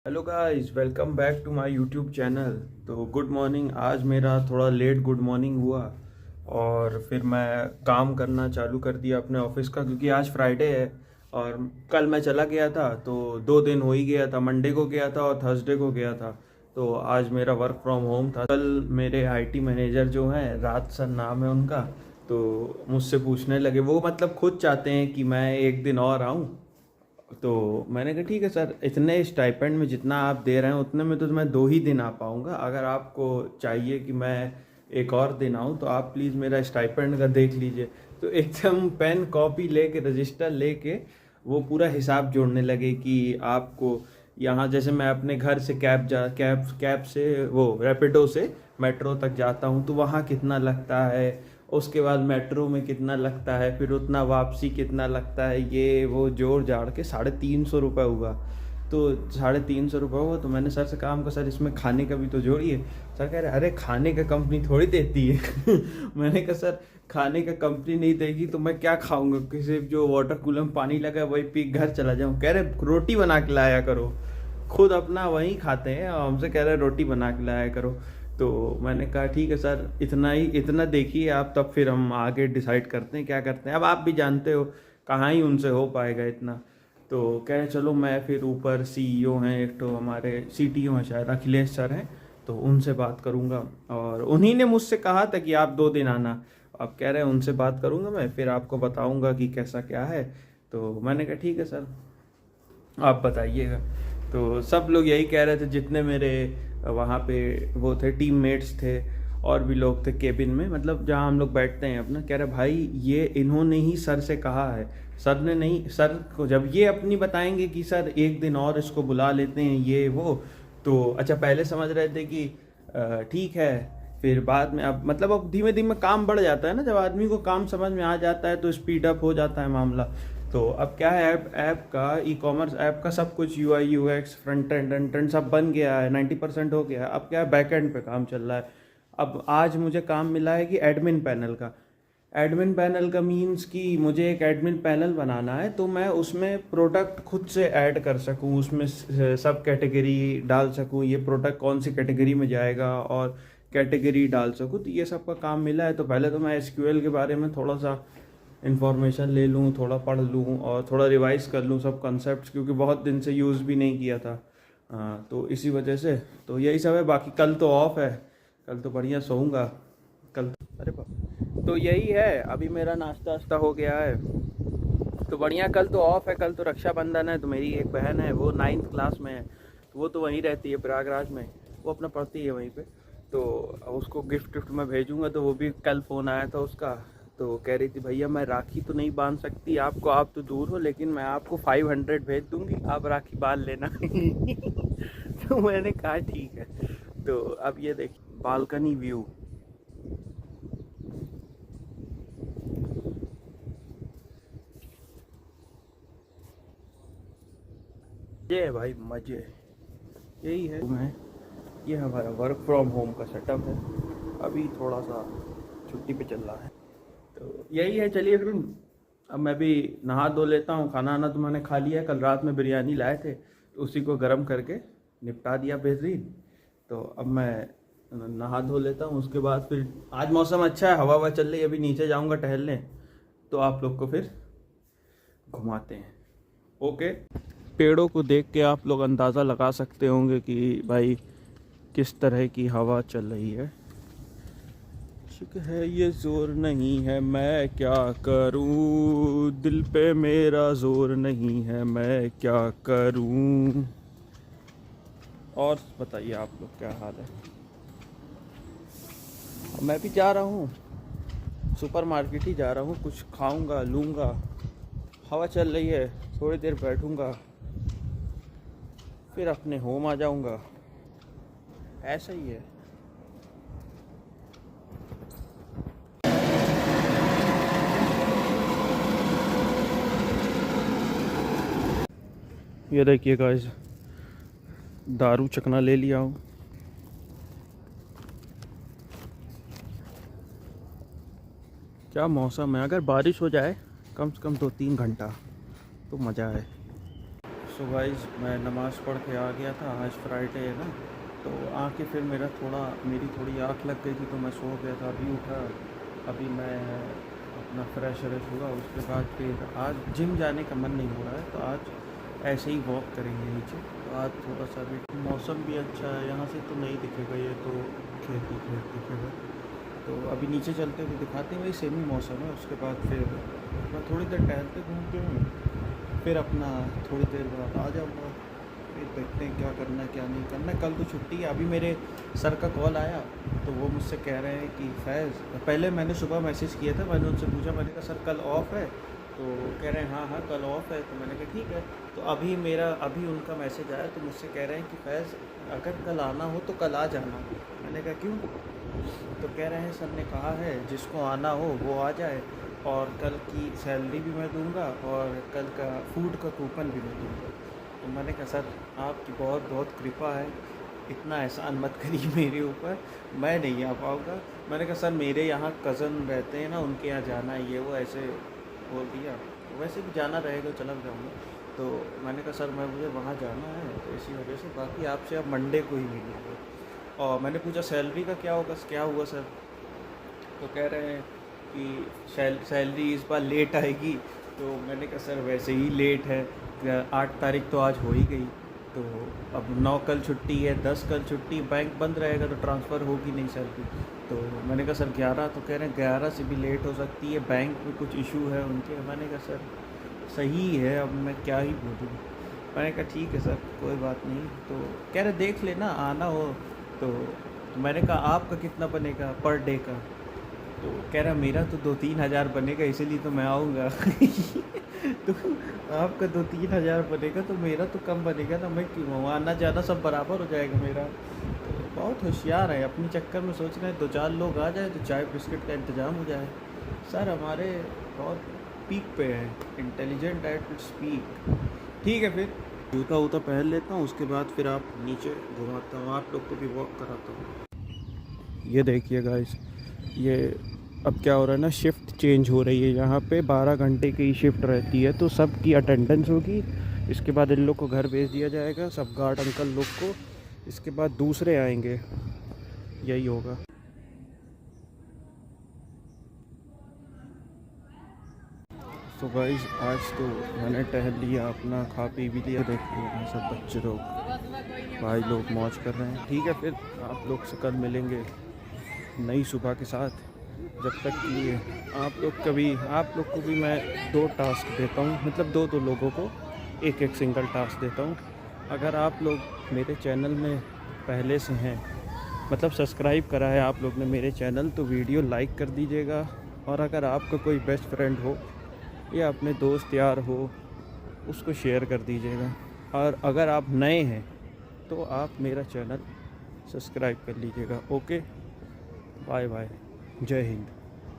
Hello guys, welcome back to my YouTube channel. तो good morning. आज मेरा थोड़ा लेट गुड मॉर्निंग हुआ और फिर मैं काम करना चालू कर दिया अपने ऑफिस का, क्योंकि आज फ्राइडे है और कल मैं चला गया था तो 2 दिन हो ही गया था। मंडे को गया था और थर्सडे को गया था। तो आज मेरा वर्क फ्रॉम होम था। कल मेरे आईटी मैनेजर जो हैं, राज सर नाम है उनका, तो मुझसे पूछने लगे। वो मतलब खुद चाहते हैं कि मैं एक दिन और आऊँ। तो मैंने कहा ठीक है सर, इतने स्टाइपेंड में जितना आप दे रहे हैं उतने में तो मैं 2 ही दिन आ पाऊँगा। अगर आपको चाहिए कि मैं एक और दिन आऊँ तो आप प्लीज़ मेरा स्टाइपेंड का देख लीजिए। तो एकदम पेन कॉपी लेके रजिस्टर लेके वो पूरा हिसाब जोड़ने लगे कि आपको यहाँ, जैसे मैं अपने घर से कैब से वो रैपिडो से मेट्रो तक जाता हूँ तो वहाँ कितना लगता है, उसके बाद मेट्रो में कितना लगता है, फिर उतना वापसी कितना लगता है, ये वो जोड़ जाड़ के 350 रुपये हुआ। तो 350 रुपये हुआ तो मैंने सर से कहा, हमको सर इसमें खाने का भी तो जोड़िए। सर कह रहे अरे खाने का कंपनी थोड़ी देती है। मैंने कहा सर खाने का कंपनी नहीं देगी तो मैं क्या खाऊंगा, किसी जो वाटर कूलर में पानी लगा है वही पी घर चला जाऊँ। कह रहे रोटी बना के लाया करो, खुद अपना वहीं खाते हैं और हमसे कह रहे रोटी बना के लाया करो। तो मैंने कहा ठीक है सर, इतना देखिए आप, तब फिर हम आगे डिसाइड करते हैं क्या करते हैं। अब आप भी जानते हो कहाँ ही उनसे हो पाएगा इतना। तो कहे चलो मैं फिर ऊपर सीईओ हैं, एक तो हमारे सीटीओ हैं शायद, अखिलेश सर हैं, तो उनसे बात करूँगा। और उन्हीं ने मुझसे कहा था कि आप 2 दिन आना। अब कह रहे हैं उनसे बात करूँगा मैं, फिर आपको बताऊँगा कि कैसा क्या है। तो मैंने कहा ठीक है सर, आप बताइएगा। तो सब लोग यही कह रहे थे, जितने मेरे वहाँ पे वो थे टीममेट्स थे और भी लोग थे केबिन में, मतलब जहाँ हम लोग बैठते हैं अपना, कह रहे भाई ये इन्होंने ही सर से कहा है। सर ने नहीं, सर को जब ये अपनी बताएंगे कि सर एक दिन और इसको बुला लेते हैं ये वो, तो अच्छा पहले समझ रहे थे कि ठीक है, फिर बाद में अब मतलब अब धीमे धीमे काम बढ़ जाता है ना, जब आदमी को काम समझ में आ जाता है तो स्पीड अप हो जाता है मामला। तो अब क्या है, ऐप का, ई कॉमर्स ऐप का सब कुछ यूआई यूएक्स फ्रंट एंड सब बन गया है, 90% हो गया है। अब क्या है, बैक एंड पे काम चल रहा है। अब आज मुझे काम मिला है कि एडमिन पैनल का। एडमिन पैनल का मीन्स कि मुझे एक एडमिन पैनल बनाना है, तो मैं उसमें प्रोडक्ट खुद से ऐड कर सकूं, उसमें सब कैटेगरी डाल सकूं, ये प्रोडक्ट कौन सी कैटेगरी में जाएगा और कैटेगरी डाल सकूं। तो ये सब का काम मिला है। तो पहले तो मैं एसक्यूएल के बारे में थोड़ा सा इन्फॉर्मेशन ले लूँ, थोड़ा पढ़ लूँ और थोड़ा रिवाइज कर लूँ सब कॉन्सेप्ट्स, क्योंकि बहुत दिन से यूज़ भी नहीं किया था। तो इसी वजह से तो यही सब है। बाकी कल तो ऑफ है, कल तो बढ़िया सोऊंगा कल। अरे बाप, तो यही है। अभी मेरा नाश्ता वास्ता हो गया है तो बढ़िया। कल तो ऑफ है, कल तो रक्षाबंधन है। तो मेरी एक बहन है, वो 9th क्लास में है, तो वो तो वहीं रहती है प्रयागराज में, वो अपना पढ़ती है वहीं पे। तो उसको गिफ्ट विफ्ट मैं भेजूँगा। तो वो भी कल फ़ोन आया था उसका, तो कह रही थी भैया मैं राखी तो नहीं बांध सकती आपको, आप तो दूर हो, लेकिन मैं आपको 500 भेज दूँगी, आप राखी बांध लेना। तो मैंने कहा ठीक है। तो अब ये देखिए बालकनी व्यू, ये है भाई मज़े, यही है मैं। ये हमारा वर्क फ्रॉम होम का सेटअप है। अभी थोड़ा सा छुट्टी पे चल रहा है, तो यही है। चलिए फिर अब मैं भी नहा धो लेता हूँ। खाना आना तो मैंने खा लिया, कल रात में बिरयानी लाए थे तो उसी को गर्म करके निपटा दिया बेहतरीन। तो अब मैं नहा धो लेता हूँ, उसके बाद फिर आज मौसम अच्छा है, हवा हवा चल रही है, अभी नीचे जाऊँगा टहलने, तो आप लोग को फिर घुमाते हैं। ओके। पेड़ों को देख के आप लोग अंदाज़ा लगा सकते होंगे कि भाई किस तरह की हवा चल रही है। इश्क है ये जोर नहीं है, मैं क्या करूं, दिल पे मेरा जोर नहीं है, मैं क्या करूं। और बताइए आप लोग क्या हाल है। मैं भी जा रहा हूँ, सुपर मार्केट ही जा रहा हूँ, कुछ खाऊंगा लूँगा। हवा चल रही है, थोड़ी देर बैठूंगा, फिर अपने होम आ जाऊंगा। ऐसा ही है। ये देखिए गाइस, दारू चकना ले लिया हूँ। क्या मौसम है, अगर बारिश हो जाए कम से कम 2-3 घंटा तो मज़ा है। सो गाइस मैं नमाज़ पढ़ के आ गया था, आज फ्राइडे है ना, तो आके फिर मेरी थोड़ी आँख लग गई थी तो मैं सो गया था। अभी उठा, अभी मैं अपना फ्रेश हुआ, उसके बाद फिर आज जिम जाने का मन नहीं हो रहा है तो आज ऐसे ही वॉक करेंगे नीचे। तो आज थोड़ा सा भी मौसम भी अच्छा है, यहाँ से तो नहीं दिखेगा, ये तो खेत ही खेत दिखेगा। तो अभी नीचे चलते हुए दिखाते हैं, वही सेम ही मौसम है। उसके बाद फिर मैं थोड़ी देर टहलते घूमते हूँ, फिर अपना थोड़ी देर बाद आ जाऊँगा, फिर देखते हैं क्या करना है क्या नहीं करना है। कल तो छुट्टी है। अभी मेरे सर का कॉल आया तो वो मुझसे कह रहे हैं कि फैज़, पहले मैंने सुबह मैसेज किया था, मैंने उनसे पूछा, मैंने कहा सर कल ऑफ़ है? तो कह रहे हैं हाँ हाँ कल ऑफ़ है। तो मैंने कहा ठीक है। तो अभी उनका मैसेज आया तो मुझसे कह रहे हैं कि फैज़ अगर कल आना हो तो कल आ जाना। मैंने कहा क्यों? तो कह रहे हैं सर ने कहा है जिसको आना हो वो आ जाए, और कल की सैलरी भी मैं दूंगा और कल का फूड का कूपन भी मैं दूंगा। तो मैंने कहा सर आपकी बहुत बहुत कृपा है, इतना एहसान मत करिए मेरे ऊपर, मैं नहीं आ पाऊँगा। मैंने कहा सर मेरे यहाँ कज़न रहते हैं ना, उनके यहाँ जाना है, ये वो ऐसे बोल दिया। वैसे भी जाना रहेगा, चला जाऊँगा। तो मैंने कहा सर मुझे वहाँ जाना है, तो इसी वजह से, बाकी आपसे अब मंडे को ही मिलेंगे। और मैंने पूछा सैलरी का क्या होगा, क्या हुआ सर? तो कह रहे हैं कि सैलरी इस बार लेट आएगी। तो मैंने कहा सर वैसे ही लेट है, 8 तारीख तो आज हो ही गई, तो अब 9 कल छुट्टी है, 10 कल छुट्टी, बैंक बंद रहेगा तो ट्रांसफ़र होगी नहीं सैलरी। तो मैंने कहा सर 11, तो कह रहे हैं 11 से भी लेट हो सकती है, बैंक में कुछ इशू है उनके। मैंने कहा सर सही है, अब मैं क्या ही बोलूँ। मैंने कहा ठीक है सर कोई बात नहीं। तो कह रहे देख लेना आना हो तो मैंने कहा आपका कितना बनेगा पर डे का? तो कह रहा मेरा तो 2-3 हज़ार बनेगा, इसीलिए तो मैं आऊँगा। तो आपका 2-3 हज़ार बनेगा तो मेरा तो कम बनेगा ना, मैं क्यों आऊँ? आना जाना सब बराबर हो जाएगा मेरा। तो बहुत होशियार है, अपने चक्कर में सोच रहे हैं 2-4 लोग आ जाए तो चाय बिस्किट का इंतज़ाम हो जाए। सर हमारे बहुत पीक पे हैं, इंटेलिजेंट एट इट्स पीक। ठीक है, फिर जूता वूता पहन लेता हूँ, उसके बाद फिर आप नीचे घुमाता हूँ, आप लोग को भी वॉक कराता हूँ। ये देखिए गाइस, ये अब क्या हो रहा है ना, शिफ्ट चेंज हो रही है। यहाँ पे 12 घंटे की शिफ्ट रहती है, तो सबकी अटेंडेंस होगी। इसके बाद इन लोग को घर भेज दिया जाएगा, सब गार्ड अंकल लोग को। इसके बाद दूसरे आएंगे, यही होगा। तो गाइस आज तो मैंने टहल लिया, अपना खा पी भी लिया। देखिए सब बच्चे लोग भाई लोग मौज कर रहे हैं। ठीक है, फिर आप लोग से कल मिलेंगे नई सुबह के साथ। जब तक के लिए आप लोग को भी मैं 2 टास्क देता हूँ, मतलब 2 लोगों को एक सिंगल टास्क देता हूँ। अगर आप लोग मेरे चैनल में पहले से हैं, मतलब सब्सक्राइब करा है आप लोग ने मेरे चैनल, तो वीडियो लाइक कर दीजिएगा। और अगर आपका कोई बेस्ट फ्रेंड हो या अपने दोस्त यार हो, उसको शेयर कर दीजिएगा। और अगर आप नए हैं तो आप मेरा चैनल सब्सक्राइब कर लीजिएगा। ओके, बाय बाय, जय हिंद।